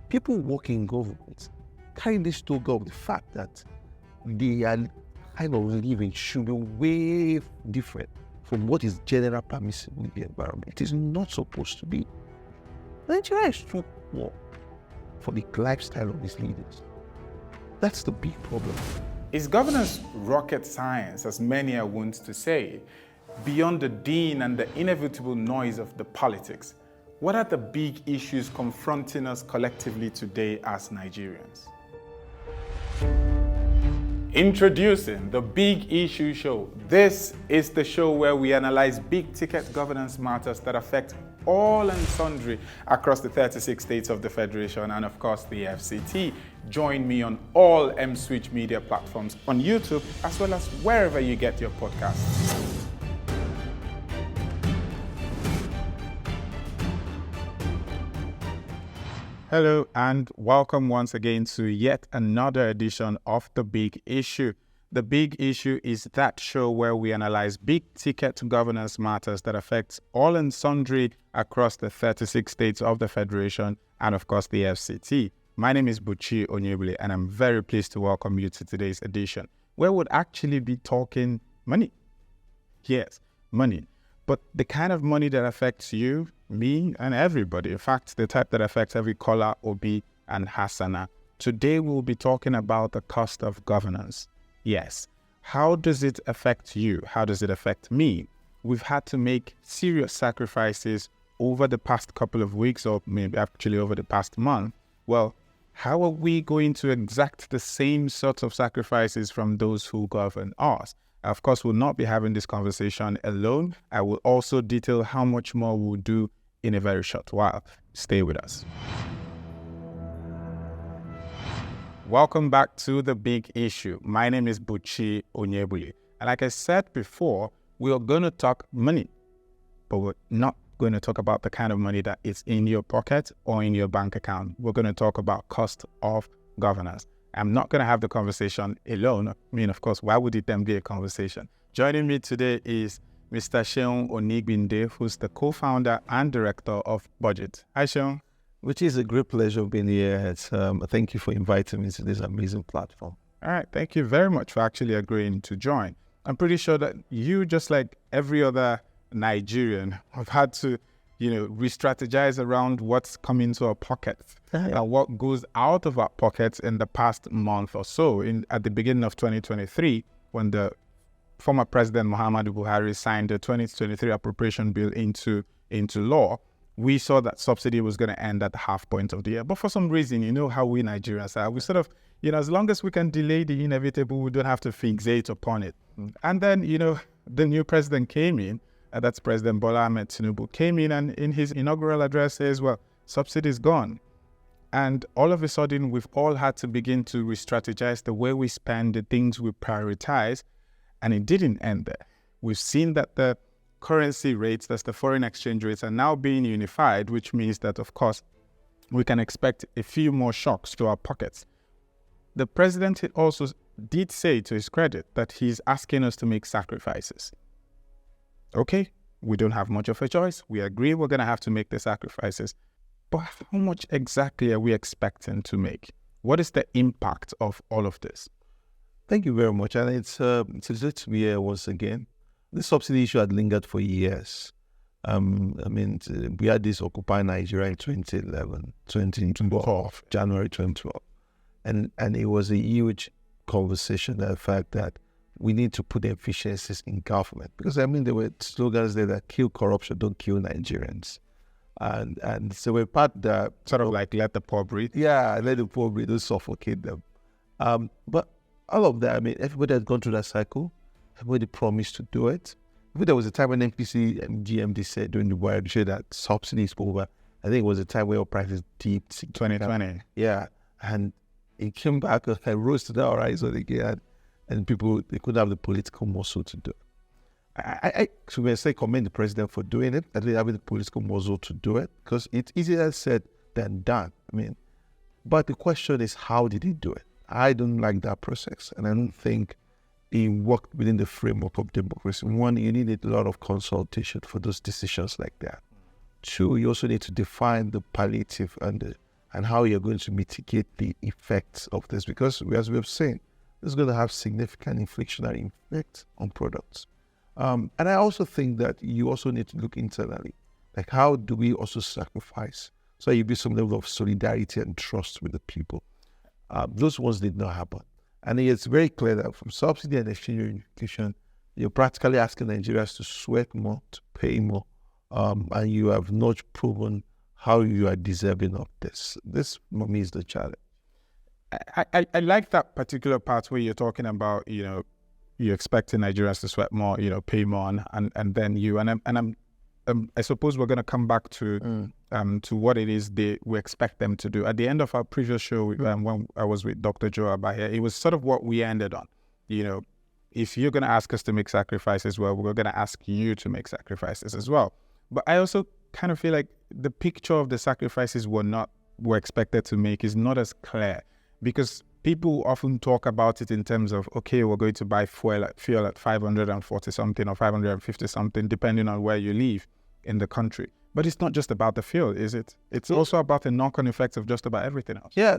people working in government carry this toga of the fact that they are kind of living should be way different from what is general permissible in the environment. It is not supposed to be. Nigeria is too poor for the lifestyle of its leaders. That's the big problem. Is governance rocket science, as many are wont to say, beyond the din and the inevitable noise of the politics? What are the big issues confronting us collectively today as Nigerians? Introducing the Big Issue Show. This is the show where we analyze big-ticket governance matters that affect all and sundry across the 36 states of the Federation and, of course, the FCT. Join me on all Mswitch media platforms on YouTube as well as wherever you get your podcasts. Hello and welcome once again to yet another edition of The Big Issue. The Big Issue is that show where we analyze big-ticket governance matters that affect all and sundry across the 36 states of the Federation and, of course, the FCT. My name is Buchi Onyegbule and I'm very pleased to welcome you to today's edition, where we'll actually be talking money. Yes, money. But the kind of money that affects you, me, and everybody. In fact, the type that affects every Kola, Obi, and Hassana. Today, we'll be talking about the cost of governance. Yes. How does it affect you? How does it affect me? We've had to make serious sacrifices over the past couple of weeks, or maybe actually over the past month. Well, how are we going to exact the same sorts of sacrifices from those who govern us? Of course, we'll not be having this conversation alone. I will also detail how much more we'll do in a very short while. Stay with us. Welcome back to The Big Issue. My name is Buchi Onyegbule. And like I said before, we are going to talk money, but we're not going to talk about the kind of money that is in your pocket or in your bank account. We're going to talk about cost of governance. I'm not going to have the conversation alone. I mean, of course, why would it then be a conversation? Joining me today is Mr. Buchi Onyegbule, who's the co-founder and director of Budget. Hi, Seun. Which is a great pleasure being here. Thank you for inviting me to this amazing platform. All right. Thank you very much for actually agreeing to join. I'm pretty sure that you, just like every other Nigerian, have had to re-strategize around what's coming to our pockets and what goes out of our pockets in the past month or so. At the beginning of 2023, when the former President Muhammadu Buhari signed the 2023 appropriation bill into law, we saw that subsidy was going to end at the half point of the year. But for some reason, you know how we Nigerians are. We sort of, as long as we can delay the inevitable, we don't have to fixate upon it. And then, the new president came in. That's President Bola Ahmed Tinubu, came in and in his inaugural address says, well, subsidy is gone. And all of a sudden, we've all had to begin to re-strategize the way we spend, the things we prioritize, and it didn't end there. We've seen that the currency rates, that's the foreign exchange rates, are now being unified, which means that, of course, we can expect a few more shocks to our pockets. The president also did say, to his credit, that he's asking us to make sacrifices. Okay, we don't have much of a choice. We agree we're going to have to make the sacrifices. But how much exactly are we expecting to make? What is the impact of all of this? Thank you very much. And it's good to be here once again. The subsidy issue had lingered for years. We had this Occupy Nigeria in 2012, January 2012. And it was a huge conversation, the fact that we need to put efficiencies in government. Because, there were slogans there that kill corruption, don't kill Nigerians. And so we're part of the... Sort of like let the poor breathe? Yeah, let the poor breathe, don't suffocate them. But all of that, everybody has gone through that cycle. Everybody promised to do it. There was a time when NPC and GMD said during the Buhari show that subsidy is over. I think it was a time where oil prices dipped. 2020. Yeah. And it came back and rose to the horizon again. And people, they couldn't have the political muscle to do it. I say commend the president for doing it, at least having the political muscle to do it, because it's easier said than done. But the question is, how did he do it? I don't like that process, and I don't think he worked within the framework of democracy. One, you need a lot of consultation for those decisions like that. Two, you also need to define the palliative and and how you're going to mitigate the effects of this, because as we have seen, this is going to have significant inflationary effects on products. And I also think that you also need to look internally, like how do we also sacrifice so you build some level of solidarity and trust with the people. Those ones did not happen. And it's very clear that from subsidy and exchange unification, you're practically asking Nigerians to sweat more, to pay more, and you have not proven how you are deserving of this. This, for me, is the challenge. I like that particular part where you're talking about, you're expecting Nigerians to sweat more, pay more, and then I suppose we're going to come back to what it is we expect them to do. At the end of our previous show, when I was with Dr. Joe Abahe, it was sort of what we ended on. If you're going to ask us to make sacrifices, well, we're going to ask you to make sacrifices as well. But I also kind of feel like the picture of the sacrifices we're expected to make is not as clear, because people often talk about it in terms of, okay, we're going to buy fuel at 540 something or 550 something, depending on where you live in the country. But it's not just about the fuel, is it? It's also about the knock-on effects of just about everything else. Yeah,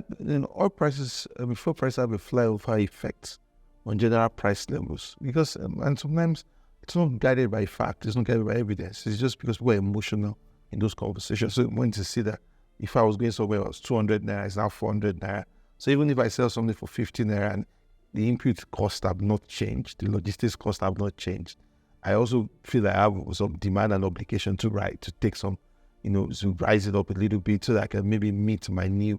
oil prices, fuel prices have a flyover effect on general price levels, because and sometimes it's not guided by fact, it's not guided by evidence. It's just because we're emotional in those conversations. So when to see that if I was going somewhere, it was 200 naira, it's now 400 naira. So even if I sell something for 50 naira and the input costs have not changed, the logistics costs have not changed, I also feel that I have some demand and obligation to take some, to rise it up a little bit so that I can maybe meet my new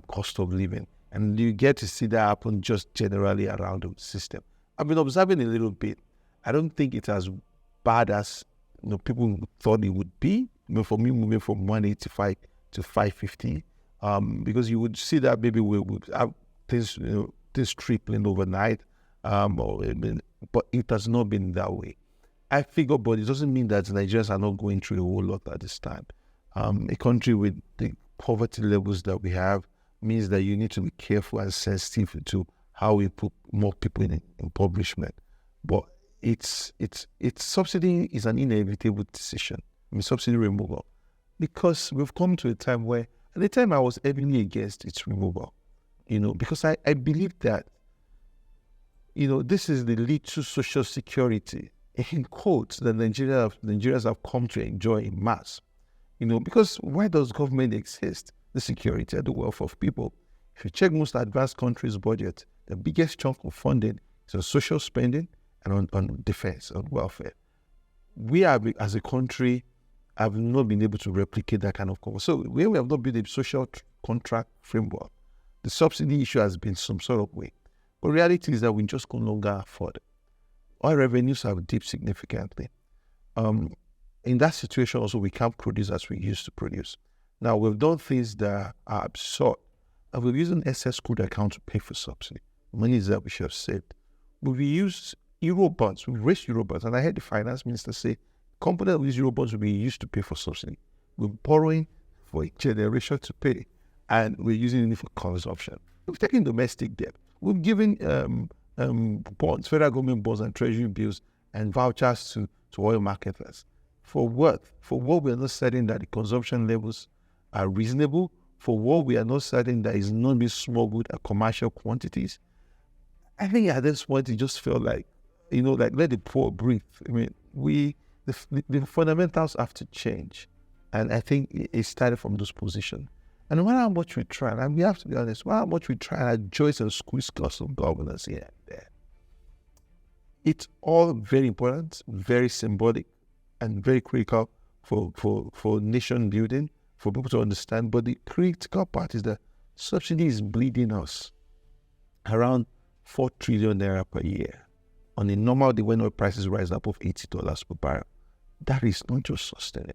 cost of living. And you get to see that happen just generally around the system. I've been observing a little bit. I don't think it's as bad as people thought it would be. For me, moving from 185 to 550, because you would see that maybe we would have things, things tripling overnight, but it has not been that way. I figure, but it doesn't mean that Nigerians are not going through a whole lot at this time. A country with the poverty levels that we have means that you need to be careful and sensitive to how we put more people in impoverishment. But it's subsidy is an inevitable decision. Subsidy removal, because we've come to a time where, at the time I was heavily against its removal, because I believe that, this is the little social security, in quotes, that Nigerians have come to enjoy in mass. Because why does government exist? The security and the welfare of people. If you check most advanced countries' budget, the biggest chunk of funding is on social spending and on defense, on welfare. We are, as a country, have not been able to replicate that kind of cover. So where we have not built a social contract framework, the subsidy issue has been some sort of way. But reality is that we just no longer afford it. Our revenues have dipped significantly. In that situation also, we can't produce as we used to produce. Now, we've done things that are absurd. And we've used an excess crude account to pay for subsidy. Money that we should have saved. We've used Eurobonds. We've raised Eurobonds. And I heard the finance minister say, companies that use Eurobonds will be used to pay for subsidy. We're borrowing for a generation to pay. And we're using it for consumption. We've taken domestic debt. We've given bonds, federal government bonds and treasury bills and vouchers to oil marketers. For what? For what we are not certain that the consumption levels are reasonable, for what we are not certain that is not being smuggled at commercial quantities. I think at this point, it just felt like, like let the poor breathe. I mean, the fundamentals have to change. And I think it started from those positions. And no matter how much we try, and we have to be honest, no matter how much we try and adjust and squeeze costs of governance here and there, it's all very important, very symbolic, and very critical for nation building, for people to understand. But the critical part is that subsidy is bleeding us around 4 trillion naira per year. On a normal day when oil prices rise up of $80 per barrel, that is not just sustainable.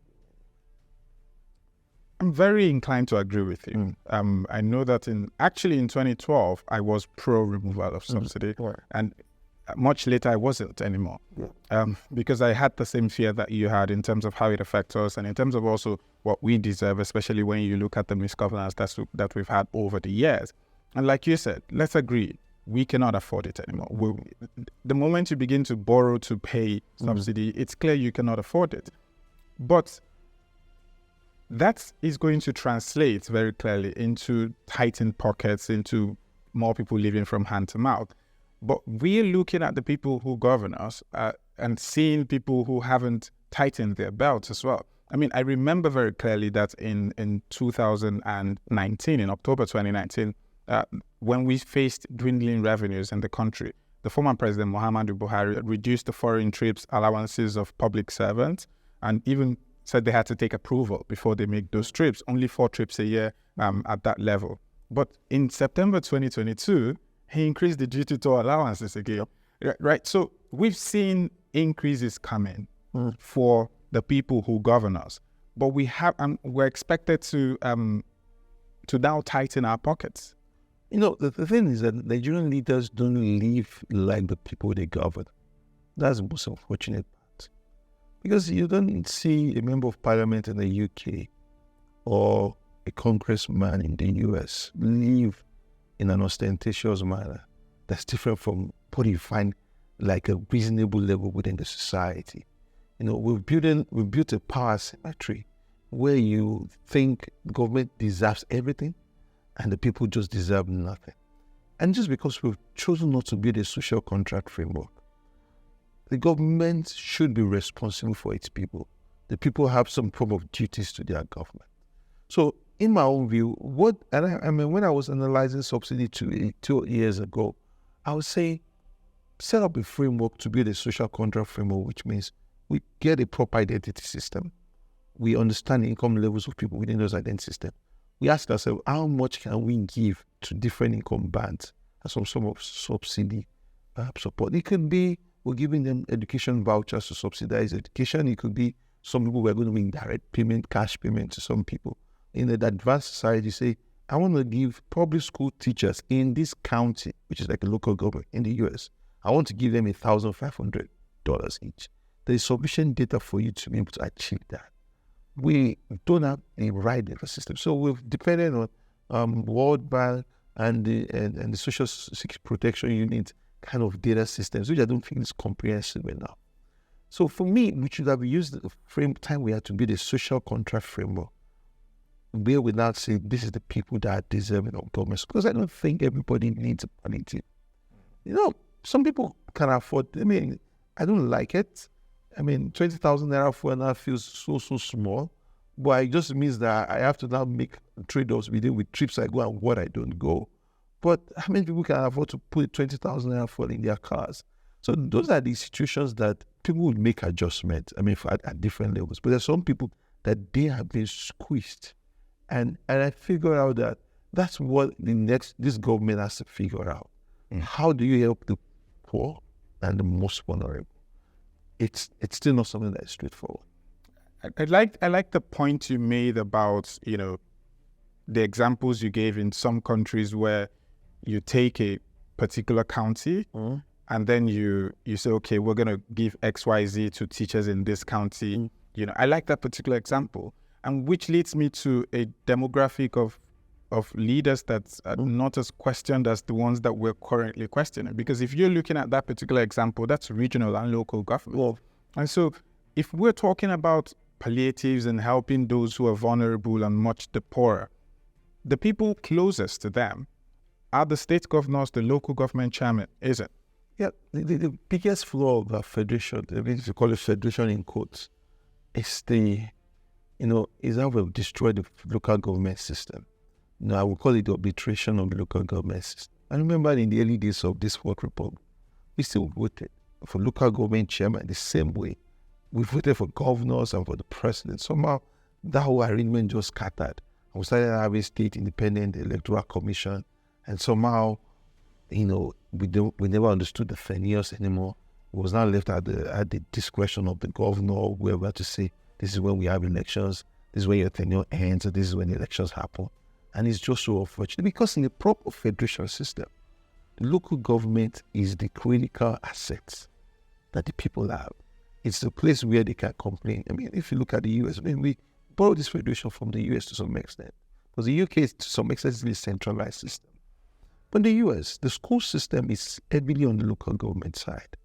I'm very inclined to agree with you. I know that in 2012, I was pro-removal of subsidy. And much later, I wasn't anymore. Because I had the same fear that you had in terms of how it affects us and in terms of also what we deserve, especially when you look at the misgovernance that we've had over the years. And like you said, let's agree, we cannot afford it anymore. The moment you begin to borrow to pay subsidy, it's clear you cannot afford it. But that is going to translate very clearly into tightened pockets, into more people living from hand to mouth. But we're looking at the people who govern us and seeing people who haven't tightened their belts as well. I mean, I remember very clearly that in 2019, in October 2019, when we faced dwindling revenues in the country, the former President Muhammadu Buhari reduced the foreign trips allowances of public servants and even said they had to take approval before they make those trips, only 4 trips a year at that level. But in September 2022, he increased the duty toll allowances again, right? So we've seen increases coming for the people who govern us, but we're expected to now tighten our pockets. You know, the thing is that Nigerian leaders don't live like the people they govern. That's the most unfortunate part. Because you don't see a member of parliament in the UK or a congressman in the US live in an ostentatious manner that's different from what you find like a reasonable level within the society. You know, we've built a power symmetry where you think government deserves everything and the people just deserve nothing. And just because we've chosen not to build a social contract framework, the government should be responsible for its people. The people have some form of duties to their government. So in my own view, when I was analyzing subsidy 2 years ago, I would say set up a framework to build a social contract framework, which means we get a proper identity system. We understand the income levels of people within those identity systems. We ask ourselves, how much can we give to different income bands as some sort of subsidy support? It could be we're giving them education vouchers to subsidize education. It could be some people we're going to be direct payment, cash payment to some people. In the advanced society, say, I want to give public school teachers in this county, which is like a local government in the US, I want to give them $1,500 each. There is sufficient data for you to be able to achieve that. We don't have a right data system. So we've depended on World Bank and the Social Security Protection Unit kind of data systems, which I don't think is comprehensive enough. So for me, we should have used the time we had to build a social contract framework where we now say this is the people that are deserving of government. Because I don't think everybody needs a palliative. You know, some people can afford, I don't like it. 20,000 naira for now feels so small, but it just means that I have to now make trade-offs with trips I go and what I don't go. But how many people can afford to put 20,000 naira fuel in their cars? So those are the situations that people would make adjustments, at different levels. But there's some people that they have been squeezed. And I figure out that that's what this government has to figure out. How do you help the poor and the most vulnerable? It's still not something that is straightforward. I like the point you made about, the examples you gave in some countries where you take a particular county and then you say, okay, we're going to give XYZ to teachers in this county. I like that particular example, and which leads me to a demographic of leaders that's not as questioned as the ones that we're currently questioning. Because if you're looking at that particular example, that's regional and local government. And so if we're talking about palliatives and helping those who are vulnerable and much the poorer, the people closest to them are the state governors, the local government chairman, is it? Yeah, the biggest flaw of our federation, if you call it federation in quotes, is is how we've destroyed the local government system. I would call it the obliteration of the local government system. I remember in the early days of this Fourth Republic, we still voted for local government chairman the same way. We voted for governors and for the president. Somehow, that whole arrangement just scattered. And we started having state independent electoral commission. And somehow, we never understood the fairness anymore. It was now left at the discretion of the governor, whoever, to say, this is when we have elections, this is when your tenure ends, and this is when the elections happen. And it's just so unfortunate because in the proper federation system, the local government is the critical asset that the people have. It's the place where they can complain. If you look at the US, we borrowed this federation from the US to some extent. Because the UK is to some extent a centralized system. But in the US, the school system is heavily on the local government side,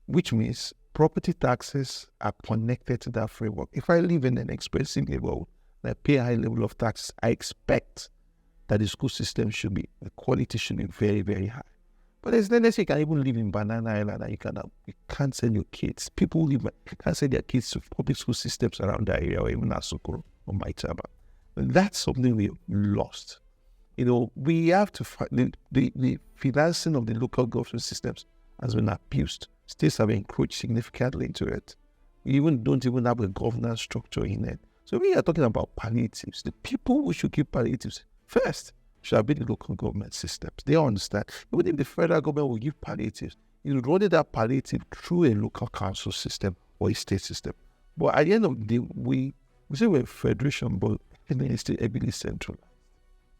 which means property taxes are connected to that framework. If I live in an expensive neighborhood, and I pay a high level of tax, I expect that the school system the quality should be very, very high. But there's no you can even live in Banana Island and you can't send your kids. People can't send their kids to public school systems around that area, or even Asokoro or Maitaba. And that's something we've lost. We have to find the financing of the local government systems has been abused. States have encroached significantly into it. We don't even have a governance structure in it. So we are talking about palliatives. The people who should give palliatives first should be the local government systems. They understand. Even if the federal government will give palliatives, it will run that palliative through a local council system or a state system. But at the end of the day, we say we're a federation, but it's still heavily centralized.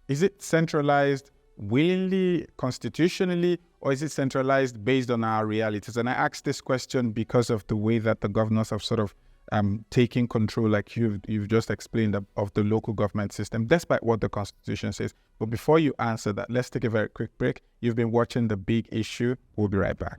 Is it centralized willingly, constitutionally, or is it centralized based on our realities? And I ask this question because of the way that the governors have sort of taking control, like you've just explained, of the local government system, despite what the Constitution says. But before you answer that, let's take a very quick break. You've been watching The Big Issue. We'll be right back.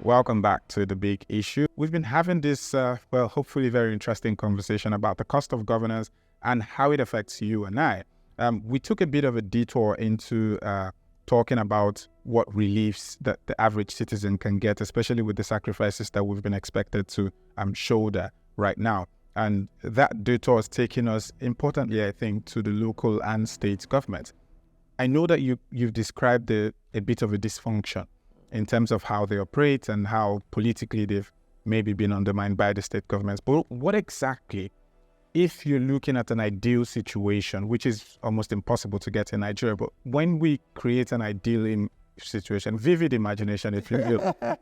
Welcome back to The Big Issue. We've been having this, hopefully very interesting conversation about the cost of governance and how it affects you and I. We took a bit of a detour into talking about what reliefs that the average citizen can get, especially with the sacrifices that we've been expected to shoulder right now. And that detour has taken us, importantly, I think, to the local and state government. I know that you've described a bit of a dysfunction in terms of how they operate and how politically they've maybe been undermined by the state governments. But what exactly, if you're looking at an ideal situation, which is almost impossible to get in Nigeria, but when we create an ideal situation, vivid imagination, if you will,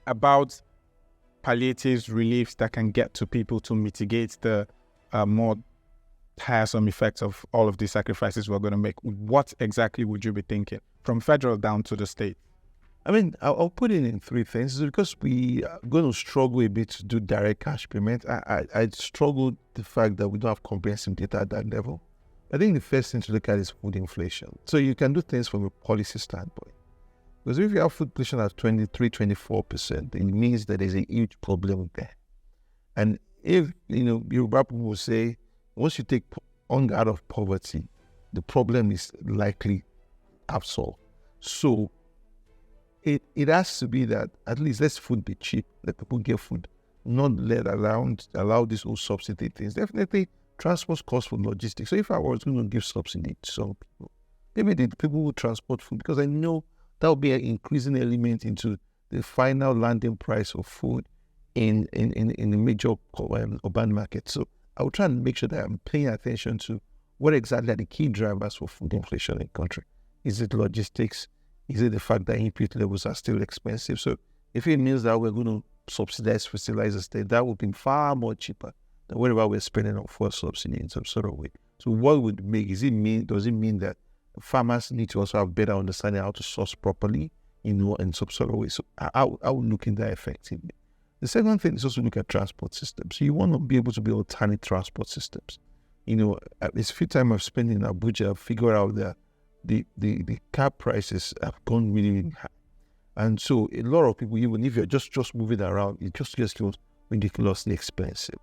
about palliatives, reliefs that can get to people to mitigate the more tiresome effects of all of the sacrifices we're going to make, what exactly would you be thinking, from federal down to the state? I mean, I'll put it in three things. Because we are going to struggle a bit to do direct cash payment. I struggle with the fact that we don't have comprehensive data at that level. I think the first thing to look at is food inflation. So you can do things from a policy standpoint. Because if you have food inflation at 23, 24%, it means that there's a huge problem there. And if, Yoruba people will say, once you take hunger out of poverty, the problem is likely absorbed. So it has to be that at least let food be cheap, let people get food, not allow these whole subsidy things. Definitely transport costs for logistics. So if I was going to give subsidy to some people, maybe the people will transport food, because I know that will be an increasing element into the final landing price of food in the major urban market. So I will try and make sure that I'm paying attention to what exactly are the key drivers for food inflation in the country. Is it logistics? Is it the fact that input levels are still expensive? So if it means that we're going to subsidize fertilizer state, that would be far more cheaper than whatever we're spending on fuel subsidy in some sort of way. So what would make, does it mean that farmers need to also have better understanding how to source properly, in some sort of way? So I would look in that effectively. The second thing is also look at transport systems. So you want to be able to build alternate transport systems. It's a few times I've spent in Abuja, I've figured out that the car prices have gone really, really high. And so a lot of people, even if you're just moving around, it just gets ridiculously expensive.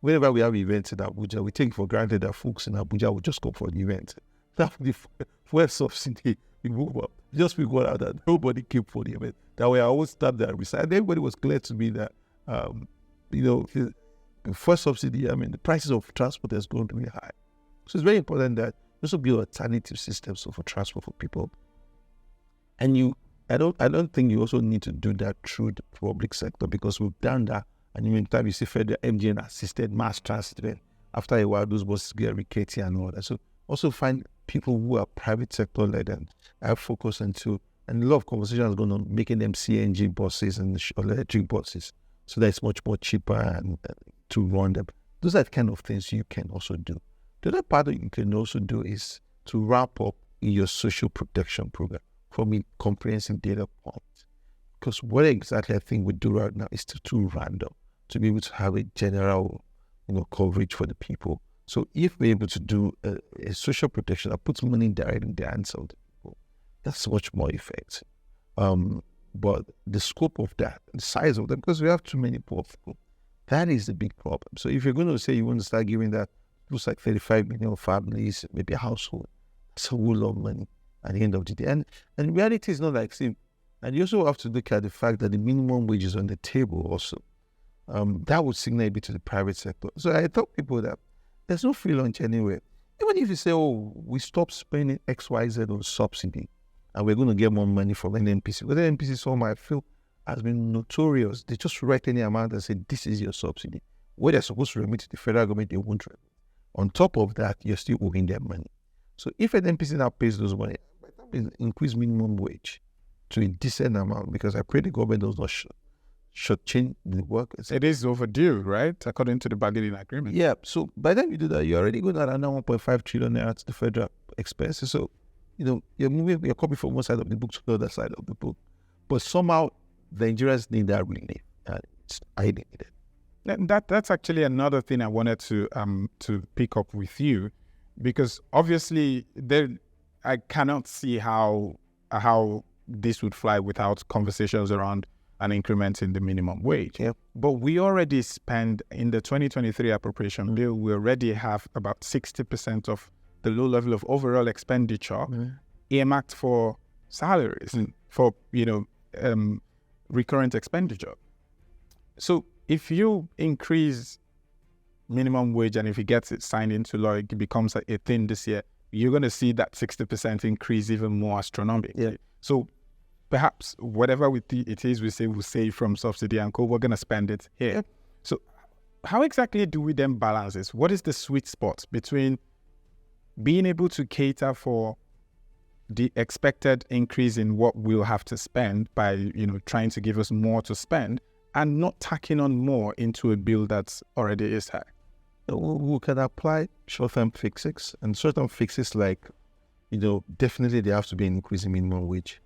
Whenever we have events in Abuja, we take for granted that folks in Abuja will just go for the event. That the fuel subsidy, we move up. Just figure out that nobody came for the event. That way I always stop there. And everybody was clear to me that, the fuel subsidy, the prices of transport has gone really high. So it's very important that also build alternative systems for transport for people. And I don't think you also need to do that through the public sector, because we've done that. And in the meantime, you see federal MGN assisted mass transit event. After a while, those buses get rickety and all that. So also find people who are private sector led and have focus into, and a lot of conversations going on making them CNG buses and electric buses, so that it's much more cheaper and to run them. Those are the kind of things you can also do. The other part that you can also do is to wrap up your social protection program from a comprehensive data point. Because what exactly I think we do right now is too random to be able to have a general coverage for the people. So if we're able to do a social protection that puts money directly in the hands of the people, that's much more effective. But the scope of that, the size of them, because we have too many poor people, That is the big problem. So if you're going to say you want to start giving that, looks like 35 million families, maybe a household, that's a whole lot of money at the end of the day. And reality is not like same. And you also have to look at the fact that the minimum wage is on the table also. That would signal a bit to the private sector. So I tell people that there's no free lunch anywhere. Even if you say, oh, we stop spending X, Y, Z on subsidy and we're going to get more money from NNPC. But the NNPC, some I feel, has been notorious. They just write any amount and say, this is your subsidy. What they're supposed to remit to the federal government, they won't remit. On top of that, you're still owing them money. So if an NPC now pays those money, by the time they increase minimum wage to a decent amount, because I pray the government does not shortchange the workers. It is overdue, right? According to the bargaining agreement. Yeah. So by the time you do that, you're already going to add another 1.5 trillion naira to the federal expenses. So, you're moving your copy from one side of the book to the other side of the book. But somehow, the Nigerians need that relief. And it's highly needed. And that's actually another thing I wanted to pick up with you, because obviously I cannot see how this would fly without conversations around an increment in the minimum wage. Yep. But we already spend, in the 2023 appropriation bill, we already have about 60% of the low level of overall expenditure earmarked for salaries, for, recurrent expenditure. So if you increase minimum wage and if it gets it signed into law, it becomes a thing this year, you're going to see that 60% increase even more astronomically. Yeah. So perhaps whatever it is we say we'll save from subsidy and co, we're going to spend it here. Yeah. So how exactly do we then balance this? What is the sweet spot between being able to cater for the expected increase in what we'll have to spend by, trying to give us more to spend, and not tacking on more into a bill that's already is high? We can apply short-term fixes, and short-term fixes like, definitely there has to be an increase in minimum wage.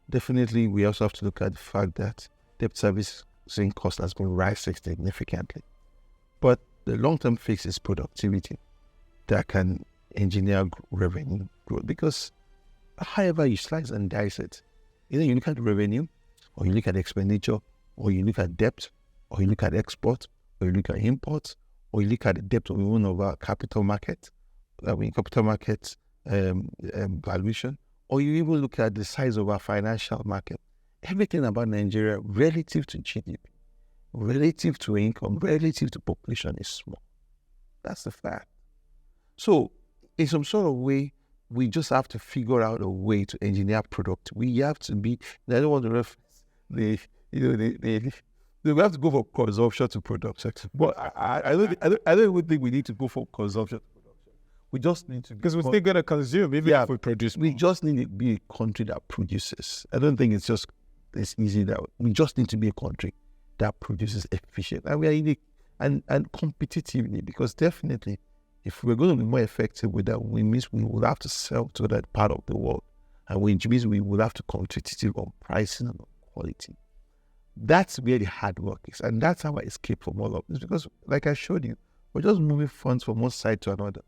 Definitely, we also have to look at the fact that debt servicing cost has been rising significantly. But the long-term fix is productivity that can engineer revenue growth, because however you slice and dice it, either you look at revenue, or you look at expenditure, or you look at debt, or you look at export, or you look at imports, or you look at the depth of one of our capital market, valuation, or you even look at the size of our financial market. Everything about Nigeria relative to GDP, relative to income, relative to population is small. That's the fact. So in some sort of way, we just have to figure out a way to engineer product. We have to be, I don't want to reference we have to go for consumption to production. But I don't even think we need to go for consumption to production. We just need to, because we're still going to consume even if we produce more. We just need to be a country that produces. I don't think it's easy that we just need to be a country that produces efficient, and we are unique and competitively, because definitely if we're going to be more effective with that, it means we will have to sell to that part of the world, and which means we will have to competitive on pricing and on quality. That's where the hard work is, and that's how I escape from all of this, because like I showed you, we're just moving funds from one side to another,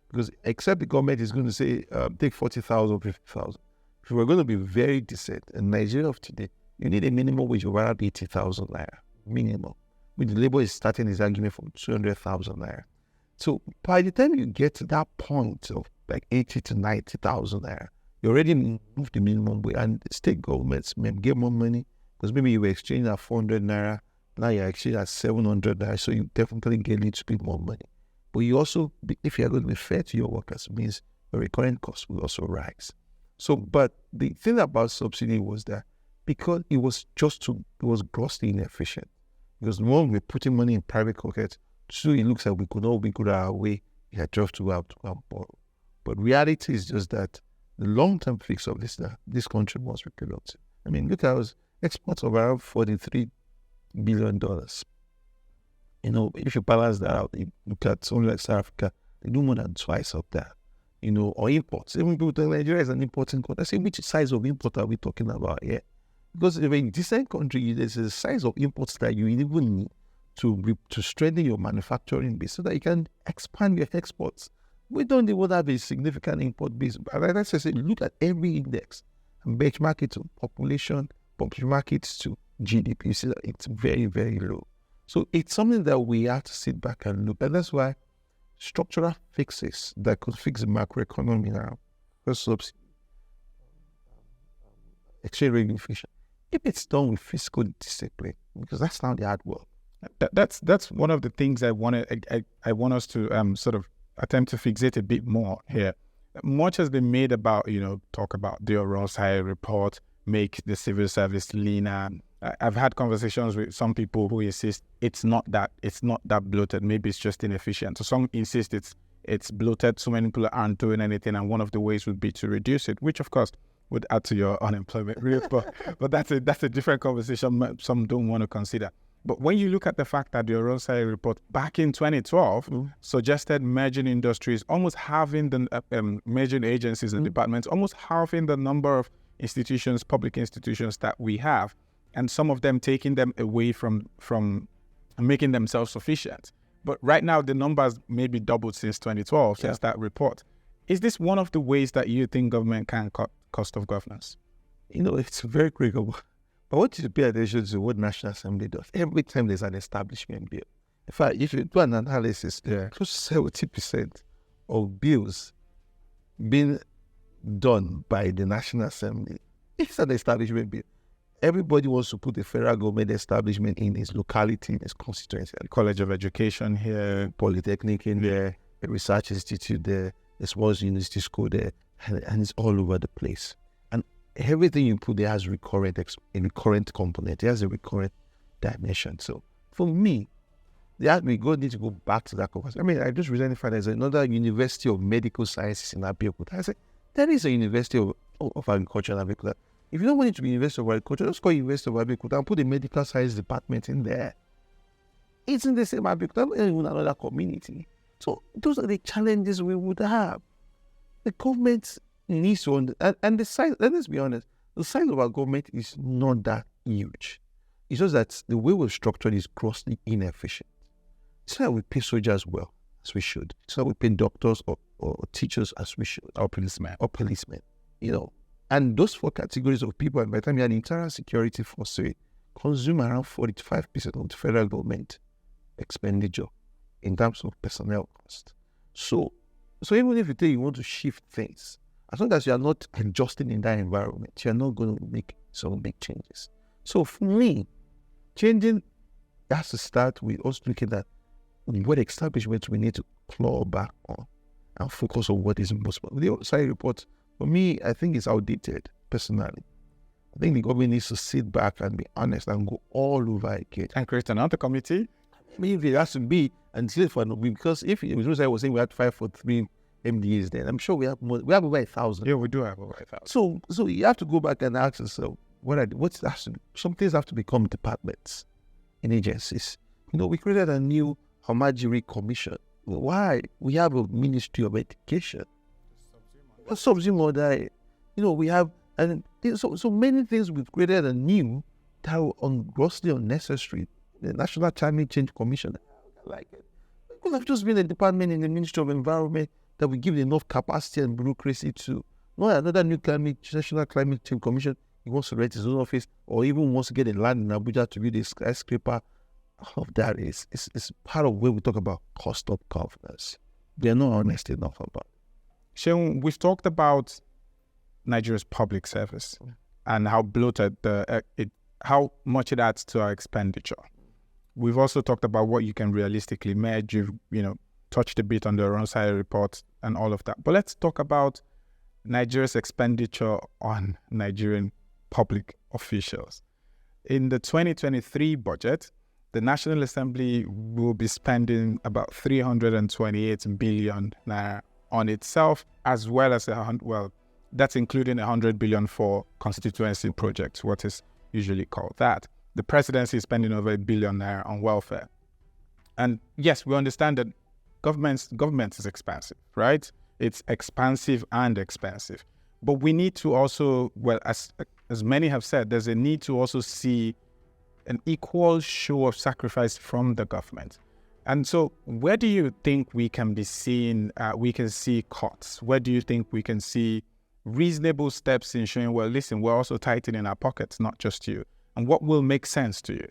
because except the government is going to say take 40,000, 50,000. If we're going to be very decent in Nigeria of today, you need a minimum wage of around 80,000 naira minimum. With the labor is starting his argument from 200,000 naira. So by the time you get to that point of like 80 to 90,000 naira, you already moved the minimum wage, and the state governments may get more money, because maybe you were exchanging at 400 naira, now you're exchanging at 700 naira, so you definitely get a little bit more money. But you also, if you're going to be fair to your workers, it means the recurrent cost will also rise. So, but the thing about subsidy was that because it was grossly inefficient. Because one, we're putting money in private pockets. Two, it looks like we could all be good at our way. We had just to have to borrow. But reality is just that the long-term fix of this, that this country must be productive. I mean, look at us, exports of around $43 billion. If you balance that out, you look at something like South Africa, they do more than twice of that. Or imports. Even people think Nigeria is an importing country. I say, which size of import are we talking about here? Because if in decent country, there's a size of imports that you even need to strengthen your manufacturing base so that you can expand your exports. We don't even have a significant import base. But like I said, look at every index and benchmark it to population, benchmark it to GDP. You see that it's very, very low. So it's something that we have to sit back and look. And that's why structural fixes that could fix the macroeconomy now, first subsidy, exchange rate inflation, if it's done with fiscal discipline, because that's now the hard work. That's one of the things I want us to sort of attempt to fixate a bit more here. Much has been made about, talk about the Oronsai report, make the civil service leaner. I've had conversations with some people who insist it's not that bloated. Maybe it's just inefficient. So some insist it's bloated. So many people aren't doing anything, and one of the ways would be to reduce it, which of course would add to your unemployment rate. But that's a different conversation. Some don't want to consider. But when you look at the fact that the Oronsai report back in 2012 suggested merging industries, almost halving the merging agencies and departments, almost halving the number of institutions, public institutions that we have, and some of them taking them away from making them self-sufficient. But right now, the numbers maybe doubled since 2012, since that report. Is this one of the ways that you think government can cut cost of governance? It's very critical. But what you pay attention to what National Assembly does, every time there's an establishment bill. In fact, if you do an analysis, close to 70% of bills being done by the National Assembly, it's an establishment bill. Everybody wants to put the federal government establishment in its locality, in its constituency. The College of Education here, Polytechnic in there, a research institute there, a small university school there, and it's all over the place. And everything you put there has a recurrent component. It has a recurrent dimension. So for me, we need to go back to that conversation. I mean, I just recently found there's another University of Medical Sciences in Abuja. I said, there is a University of Agriculture in Abuja. If you don't want it to be University of Agriculture, just call University of Abuja and put the medical science department in there. It's in the same Abuja, even another community. So those are the challenges we would have. The government needs to, and the size, let's be honest, the size of our government is not that huge. It's just that the way we're structured is grossly inefficient. It's not that we pay soldiers well as we should. It's not that we pay doctors or teachers as we should. Or policemen. And those four categories of people, and by the time you have the internal security force, consume around 45% of the federal government expenditure in terms of personnel cost. So even if you want to shift things, as long as you are not adjusting in that environment, you are not going to make some big changes. So for me, changing has to start with us looking at what establishments we need to claw back on and focus on what is most important. The Oronsai report, for me, I think it's outdated, personally. I think the government needs to sit back and be honest and go all over again. And create another committee? Maybe it has to be until for because if it was I was saying we had 5 for 3 MDAs then, I'm sure we have more. We have over 1,000. Yeah, we do have over 1,000. So you have to go back and ask yourself, some things have to become departments and agencies. We created a new Homagiri Commission. Why? We have a Ministry of Education. A subsidy model. We have, and so many things we've created anew that were grossly unnecessary. The National Climate Change Commission, I like it. It could have just been a department in the Ministry of Environment that we give enough capacity and bureaucracy to. Not another new National Climate Change Commission. He wants to rent his own office or even wants to get a land in Abuja to build a skyscraper. All of that is part of where we talk about cost of governance. We are not honest enough about it. Seun, we've talked about Nigeria's public service and how bloated how much it adds to our expenditure. We've also talked about what you can realistically merge. You've touched a bit on the Oronsai report and all of that. But let's talk about Nigeria's expenditure on Nigerian public officials. In the 2023 budget, the National Assembly will be spending about 328 billion naira on itself, as well as that's including 100 billion for constituency projects, what is usually called that. The presidency is spending over 1 billion naira on welfare. And yes, we understand that government is expansive, right? It's expansive and expensive. But we need to also, as many have said, there's a need to also see an equal show of sacrifice from the government. And so where do you think we can be seeing, we can see cuts? Where do you think we can see reasonable steps in showing, listen, we're also tightening our pockets, not just you? And what will make sense to you?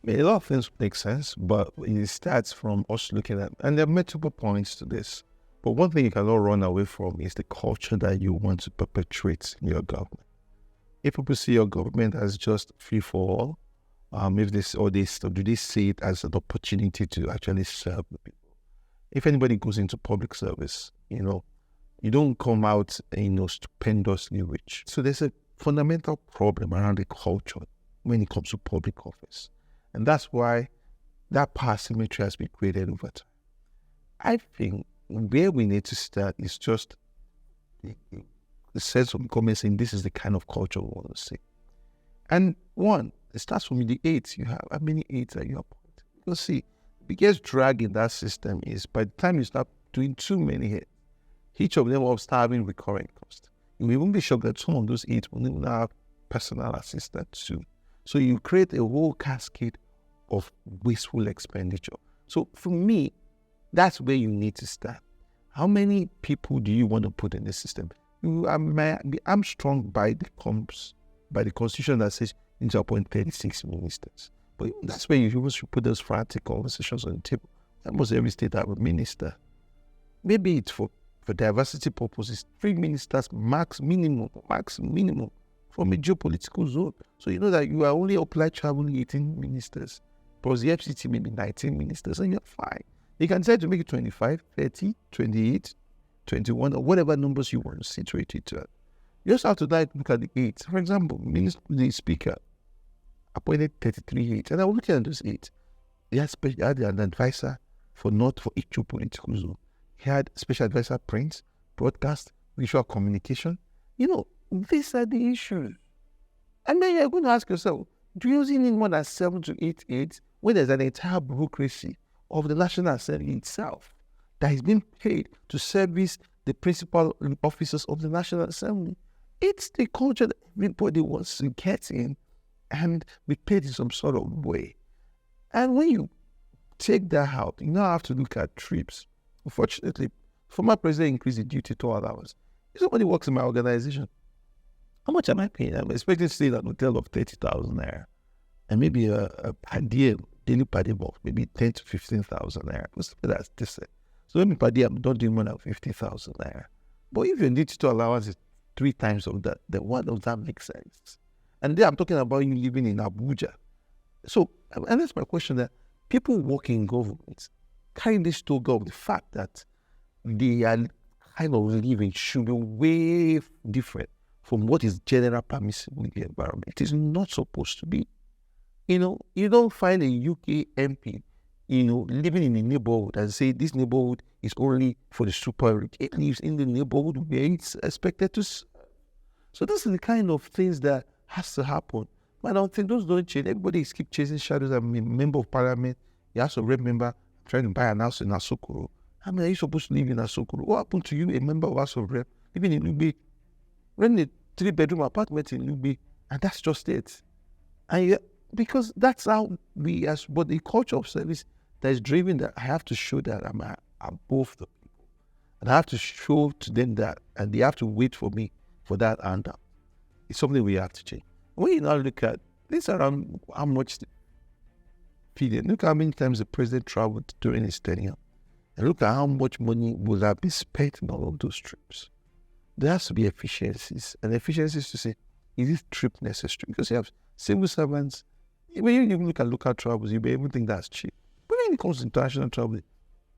A lot of things make sense, but it starts from us looking at, and there are multiple points to this. But one thing you cannot run away from is the culture that you want to perpetuate in your government. If people see your government as just free for all, if this or this, or do they see it as an opportunity to actually serve the people? If anybody goes into public service, you don't come out, stupendously rich. So there's a fundamental problem around the culture when it comes to public office. And that's why that power symmetry has been created over time. I think where we need to start is just the sense of government saying this is the kind of culture we want to see. And one, it starts from the aides you have. How many aides are you appointing? Because see, the biggest drag in that system is by the time you start doing too many aides, each of them will start having recurring costs. You won't be shocked that some of those aides will even have personal assistants too. So you create a whole cascade of wasteful expenditure. So for me, that's where you need to start. How many people do you want to put in the system? I'm strong by the constitution that says you need to appoint 36 ministers. But that's where you should put those frantic conversations on the table. Almost every state have a minister. Maybe it's for diversity purposes, 3 ministers max minimum from a geopolitical zone. So you know that you are only applied traveling 18 ministers. Plus the FCT maybe 19 ministers, and you're fine. You can decide to make it 25, 30, 28, 21, or whatever numbers you want to situate it to. You just have to look at the aides. For example, the speaker appointed 33 aides, and I was looking at those aides. He had an advisor for each geopolitical zone. He had special advisor print, broadcast, visual communication. These are the issues. And then you're going to ask yourself, do you really need more than 7 to 8 aides when there's an entire bureaucracy of the National Assembly itself that is being paid to service the principal officers of the National Assembly? It's the culture that everybody wants to get in and be paid in some sort of way. And when you take that out, you now have to look at trips. Unfortunately, former president increased the duty to allowance. If somebody works in my organization, how much am I paying? I'm expecting to stay at an hotel of 30,000 naira, and maybe a daily per day of maybe 10 to 15,000 naira. That's decent. So maybe per day I'm not doing more than 50,000 naira. But if your digital allowance is 3 times of that, then what does that make sense? And then I'm talking about you living in Abuja. So, and that's my question, that people working in government carry this toga of the fact that they are kind of living should be way different from what is general permissible in the environment. It is not supposed to be. You don't find a UK MP, living in a neighborhood and say this neighborhood is only for the super rich. It lives in the neighborhood where it's expected to serve. So this is the kind of things that has to happen. But I don't think those don't change. Everybody keep chasing shadows. I'm a member of parliament. You have to remember trying to buy an house in Asokoro. How many are you supposed to live in Asokoro? What happened to you, a member of House of Rep, living in Lugbe, renting a 3-bedroom apartment in Lugbe, and that's just it. And because that's how but the culture of service that is driven that I have to show that I'm above the people. And I have to show to them that, and they have to wait for me for that handout. It's something we have to change. When you now look at this around how much feeding, look how many times the president traveled during his tenure. And look at how much money will have been spent on all of those trips. There has to be efficiencies. And efficiencies to say, is this trip necessary? Because you have civil servants. When you even look at local travels, you may even think that's cheap. But when it comes to international travel,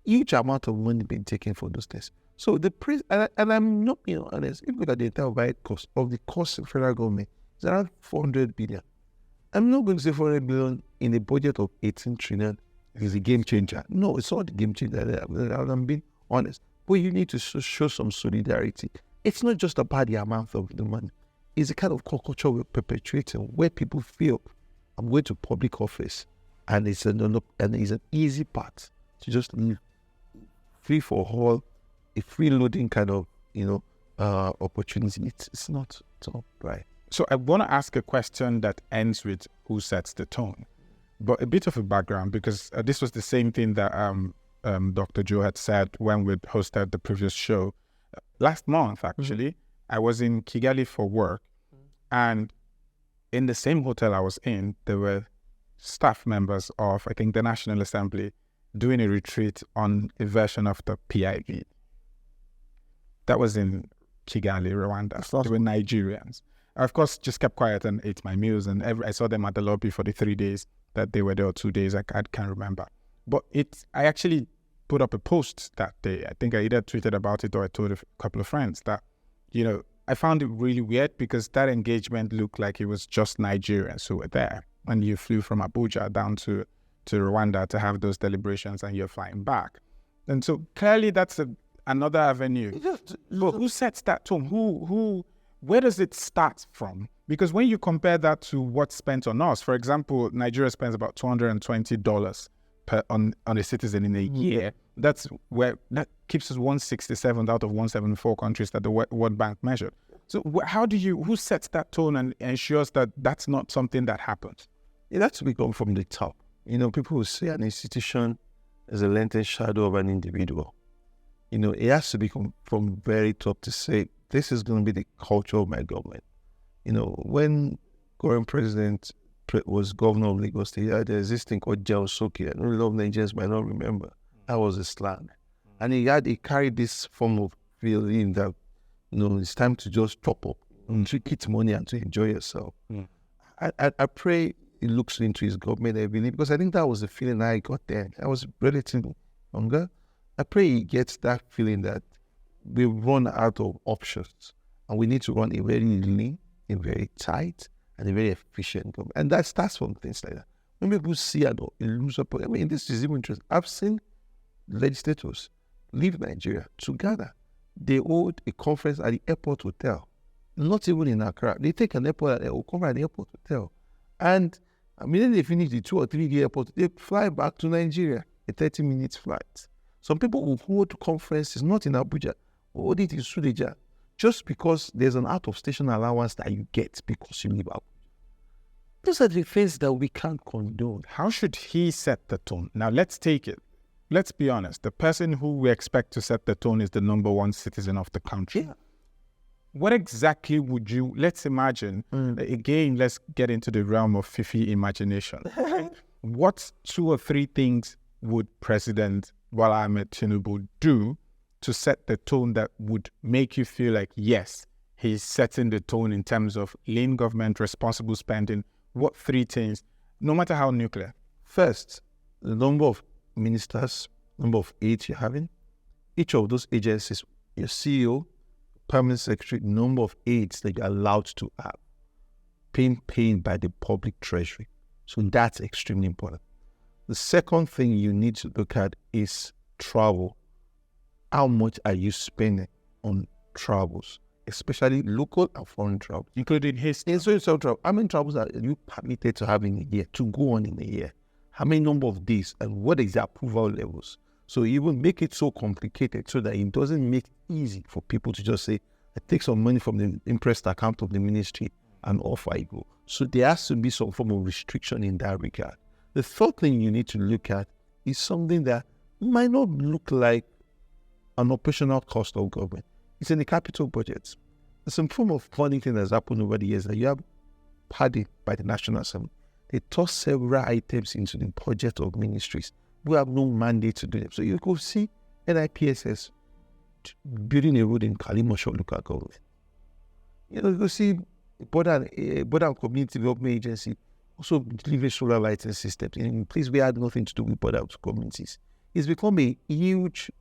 huge amount of money being taken for those things. So the and I'm not being honest, if you look at the entire wide cost of the cost of federal government, it's around 400 billion. I'm not going to say 400 billion in a budget of 18 trillion is a game changer. No, it's not a game changer. I'm being honest. But you need to show some solidarity. It's not just about the amount of the money. It's a kind of culture we're perpetuating where people feel I'm going to public office and it's an easy path to just live free for all, a freeloading kind of opportunity. It's not right. So I want to ask a question that ends with who sets the tone, but a bit of a background, because this was the same thing that Dr. Joe had said when we hosted the previous show. Last month, actually, I was in Kigali for work, and in the same hotel I was in, there were staff members of, I think, the National Assembly doing a retreat on a version of the PIV. That was in Kigali, Rwanda. They were Nigerians. I, of course, just kept quiet and ate my meals. And I saw them at the lobby for the 3 days that they were there, or 2 days. I can't remember. But I actually put up a post that day. I think I either tweeted about it or I told a couple of friends that, I found it really weird because that engagement looked like it was just Nigerians who were there. And you flew from Abuja down to Rwanda to have those deliberations and you're flying back. And so clearly that's another avenue. But who sets that tone? Where does it start from? Because when you compare that to what's spent on us, for example, Nigeria spends about $220 on a citizen in a year. That keeps us 167th out of 174 countries that the World Bank measured. So who sets that tone and ensures that that's not something that happens? It has to be come from the top. People will say an institution is a lantern shadow of an individual. It has to be from very top to say, this is going to be the culture of my government. When current president was governor of Lagos State, there's this thing called Jao Soki. I know a lot of Nigerians might not remember. That was a slang. And he carried this form of feeling that, it's time to just chop up and to eat money and to enjoy yourself. I pray he looks into his government, I believe, because I think that was the feeling I got there. I was relatively younger. I pray he gets that feeling that we've run out of options and we need to run a very lean, a very tight, and a very efficient government. And that starts from things like that. When people see a loser, this is even interesting. I've seen legislators leave Nigeria together. They hold a conference at the airport hotel, not even in Accra. They take an airport conference at the airport hotel. And immediately they finish the 2 or 3 day airport, they fly back to Nigeria, a 30-minute flight. Some people will hold conferences not in Abuja, hold it in Suleja, just because there's an out-of-station allowance that you get because you live out. Those are the things that we can't condone. How should he set the tone? Now, let's take it. Let's be honest. The person who we expect to set the tone is the number one citizen of the country. Yeah. What exactly would you, let's imagine, again, let's get into the realm of Fifi imagination. What 2 or 3 things would President Bola Ahmed Tinubu do to set the tone that would make you feel like, yes, he's setting the tone in terms of lean government, responsible spending? What 3 things, no matter how nuclear? First, the number of ministers, number of aides you're having. Each of those agencies, your CEO, permanent secretary, number of aides that you're allowed to have, paid by the public treasury. So that's extremely important. The second thing you need to look at is travel. How much are you spending on travels, especially local and foreign travel? Including his travel. How many travels are you permitted to have in a year, to go on in a year? How many number of days, and what is the approval levels? So you will make it so complicated so that it doesn't make it easy for people to just say, I take some money from the impressed account of the ministry and off I go. So there has to be some form of restriction in that regard. The third thing you need to look at is something that might not look like an operational cost of government. It's in the capital budget. There's some form of funny thing that's happened over the years that you have padded by the National Assembly. They toss several items into the budget of ministries. We have no mandate to do them. So you go see NIPSS building a road in Kalimosho local government. You go see border community development agency also delivering solar lighting systems in a place where had nothing to do with border communities. It's become a huge,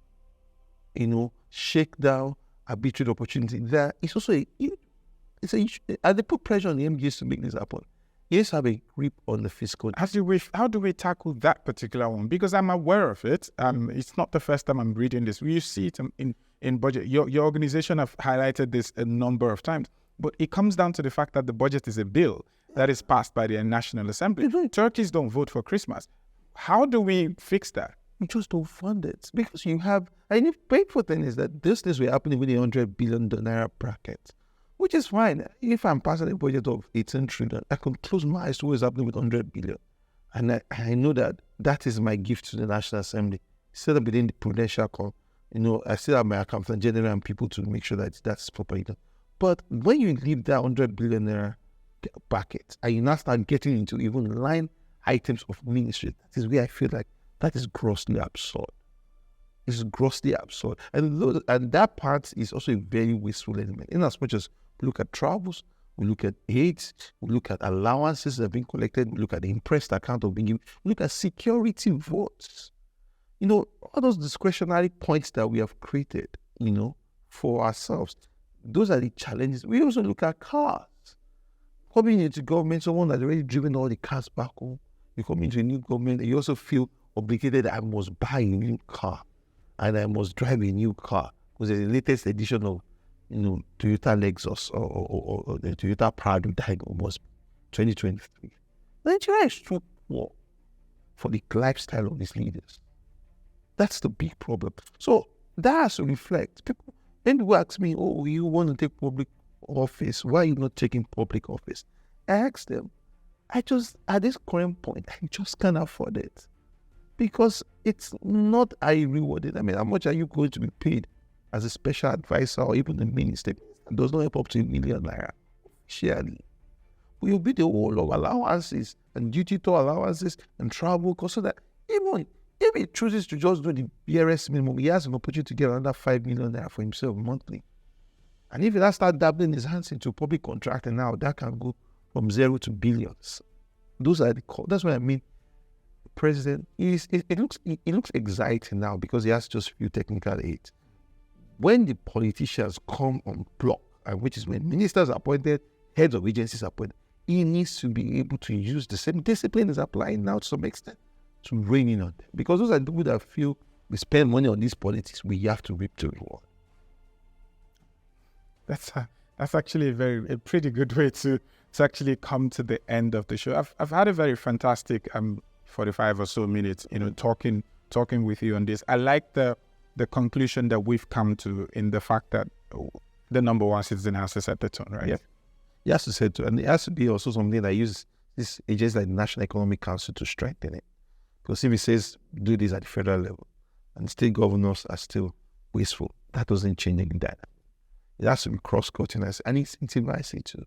shakedown, arbitrary opportunity. That is also and they put pressure on the MGs to make this happen. Yes, have a grip on the fiscal. How do we tackle that particular one? Because I'm aware of it. It's not the first time I'm reading this. We see it in budget. Your organization have highlighted this a number of times. But it comes down to the fact that the budget is a bill that is passed by the National Assembly. Turkeys don't vote for Christmas. How do we fix that? You just don't fund it. Because you have, and the painful thing is that these things were happening with the $100 billion bracket. Which is fine. If I'm passing a budget of 18 trillion, I can close my eyes to what is happening with 100 billion. And I know that is my gift to the National Assembly. Instead of within the prudential call, I still have my accountant general and people to make sure that that's properly done. But when you leave that 100 billion naira bucket and you now start getting into even line items of ministry. That is where I feel like that is grossly absurd. It's grossly absurd. And that part is also a very wasteful element. In as much as we look at travels, we look at aids, we look at allowances that have been collected, we look at the impressed account of being given, we look at security votes. All those discretionary points that we have created, for ourselves. Those are the challenges. We also look at cars. Coming into government, someone that's already driven all the cars back home, you come into a new government, and you also feel obligated that I must buy a new car and I must drive a new car because there's the latest edition of, Toyota Lexus or the Toyota Prado that almost 2023. Nigeria is too poor for the lifestyle of these leaders. That's the big problem. So that has to reflect. When people ask me, you want to take public office, why are you not taking public office? I ask them, at this current point, I just can't afford it. Because it's not rewarded. I mean, how much are you going to be paid as a special advisor or even a minister? It does not help up to ₦1 million surely. Will be the whole of allowances and duty to allowances and travel costs, so that even if he chooses to just do the BRS minimum, he has an opportunity to get another ’5 million for himself monthly. And if he does start dabbling his hands into public contracting now, that can go from 0 to billions. That's what I mean. President, it looks exciting now because he has just few technical aids. When the politicians come on block, and which is when ministers are appointed, heads of agencies are appointed, he needs to be able to use the same discipline as applying now to some extent to rein in on them. Because those are the people that feel we spend money on these politics, we have to reap the reward. That's actually a pretty good way to actually come to the end of the show. I've had a very fantastic 45 or so minutes, talking with you on this. I like the conclusion that we've come to in the fact that the number one citizen has to set the tone, right? Yeah. He has to set the tone. And it has to be also something that uses this agency like the National Economic Council to strengthen it. Because if he says do this at the federal level and state governors are still wasteful, that doesn't change any dynamic. It has to be cross-cutting, and it's incentivizing too.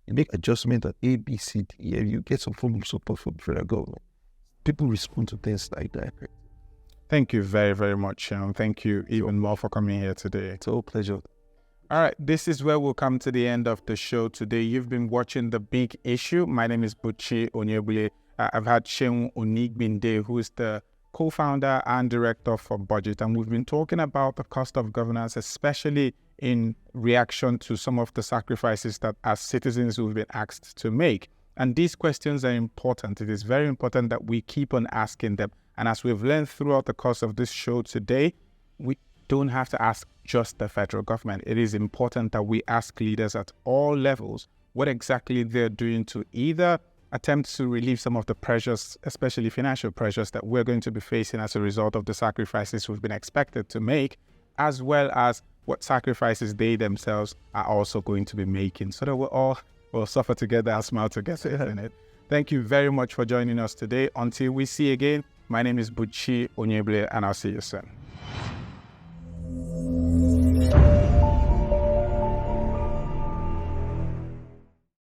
You make adjustment at A, B, C, D, you get some form of support from the federal government. People respond to things like that. Thank you very, very much. Thank you even more for coming here today. It's all pleasure. All right, this is where we'll come to the end of the show today. You've been watching The Big Issue. My name is Buchi Onyegbule. I've had Buchi Onyegbule, who is the co-founder and director for Budget, and we've been talking about the cost of governance, especially in reaction to some of the sacrifices that as citizens we've been asked to make. And these questions are important. It is very important that we keep on asking them. And as we've learned throughout the course of this show today, we don't have to ask just the federal government. It is important that we ask leaders at all levels what exactly they're doing to either attempt to relieve some of the pressures, especially financial pressures, that we're going to be facing as a result of the sacrifices we've been expected to make, as well as what sacrifices they themselves are also going to be making, so that we'll suffer together and smile together, isn't it? Thank you very much for joining us today. Until we see again, my name is Buchi Onyegbule, and I'll see you soon.